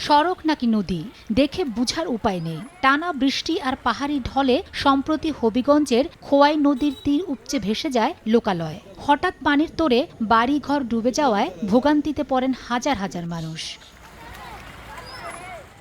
সড়ক নাকি নদী দেখে বুঝার উপায় নেই। টানা বৃষ্টি আর পাহাড়ি ঢলে সম্প্রতি হবিগঞ্জের খোয়াই নদীর তীর উপচে ভেসে যায় লোকালয়। হঠাৎ পানির তোড়ে বাড়িঘর ডুবে যাওয়ায় ভোগান্তিতে পড়েন হাজার হাজার মানুষ।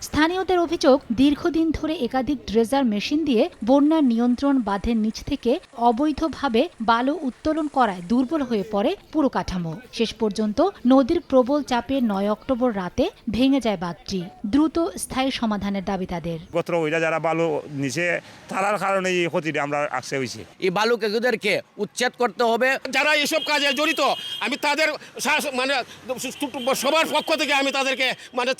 স্থানীয়দের অভিযোগ, দীর্ঘদিন ধরে একাধিক ড্রেজার মেশিন দিয়ে বন্যার নিয়ন্ত্রণ বাঁধের নিচ থেকে অবৈধভাবে বালু উত্তোলন করায় দুর্বল হয়ে পড়ে পুরো কাঠামো। শেষ পর্যন্ত নদীর প্রবল চাপে ৯ অক্টোবর রাতে ভেঙে যায় বাঁধটি। দ্রুত স্থায়ী সমাধানের দাবি তাদের। যারা বালু নিচে তারার কারণে এই ক্ষতিটা আমরা আসছে হয়েছে। এই বালুকেগুদেরকে উচ্ছেদ করতে হবে। যারা এসব কাজে জড়িত আমি তাদের মানে সবার পক্ষ থেকে আমি তাদেরকে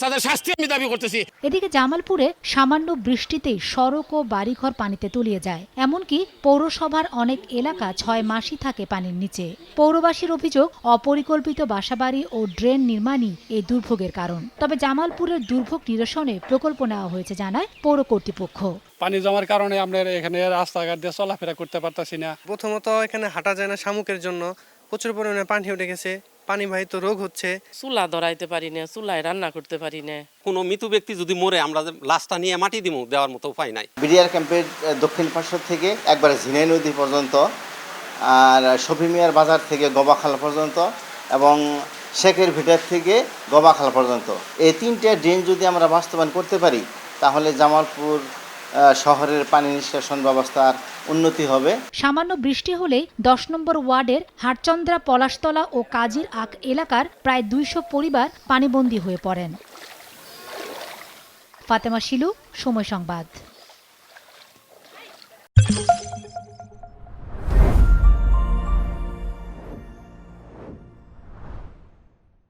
তাদের শাস্তি আমি দাবি করতেছি। এদিকে জামালপুরে সামান্য বৃষ্টিতেই সড়ক ও বাড়িঘর পানিতে তলিয়ে যায়। এমনকি পৌরসভার অনেক এলাকা ৬ মাসই থাকে পানির নিচে। পৌরবাসীর অভিযোগ, অপরিকল্পিত বাসাবাড়ি ও ড্রেন নির্মাণই এই দুর্ভোগের কারণ। তবে জামালপুরের দুর্ভোগ নিরসনে প্রকল্প নেওয়া হয়েছে জানায় পৌর কর্তৃপক্ষ। পানি জমার কারণে আমরা এখানে রাস্তাঘাট দিয়ে চলাফেরা করতে পারতাছি না। প্রথমত এখানে হাঁটা যায় না, শামুকের জন্য প্রচুর পরিমাণে পানি উঠে গেছে, পানিবাহিত রোগ হচ্ছে। চুলা ধরাইতে পারি না, চুলায় রান্না করতে পারি না। কোনো মৃত ব্যক্তি যদি মরে আমরা লাশটা নিয়ে মাটি দিব, দেওয়ার মতো উপায় নাই। বিডিআর ক্যাম্পের দক্ষিণ পার্শ্ব থেকে একবারে ঝিনাই নদী পর্যন্ত, আর শফি মিয়ার বাজার থেকে গবাখাল পর্যন্ত এবং শেখের ভিটার থেকে গবাখাল পর্যন্ত, এই 3টে ড্রেন যদি আমরা বাস্তবায়ন করতে পারি তাহলে জামালপুর শহরের পানি নিষ্কাশন ব্যবস্থার উন্নতি হবে। সামান্য বৃষ্টি হলেই ১০ নম্বর ওয়ার্ডের হাটচন্দ্রা, পলাশতলা ও কাজীর আখ এলাকার প্রায় ২০০ পরিবার পানিবন্দী হয়ে পড়েন। ফাতেমা শিলু, সময় সংবাদ।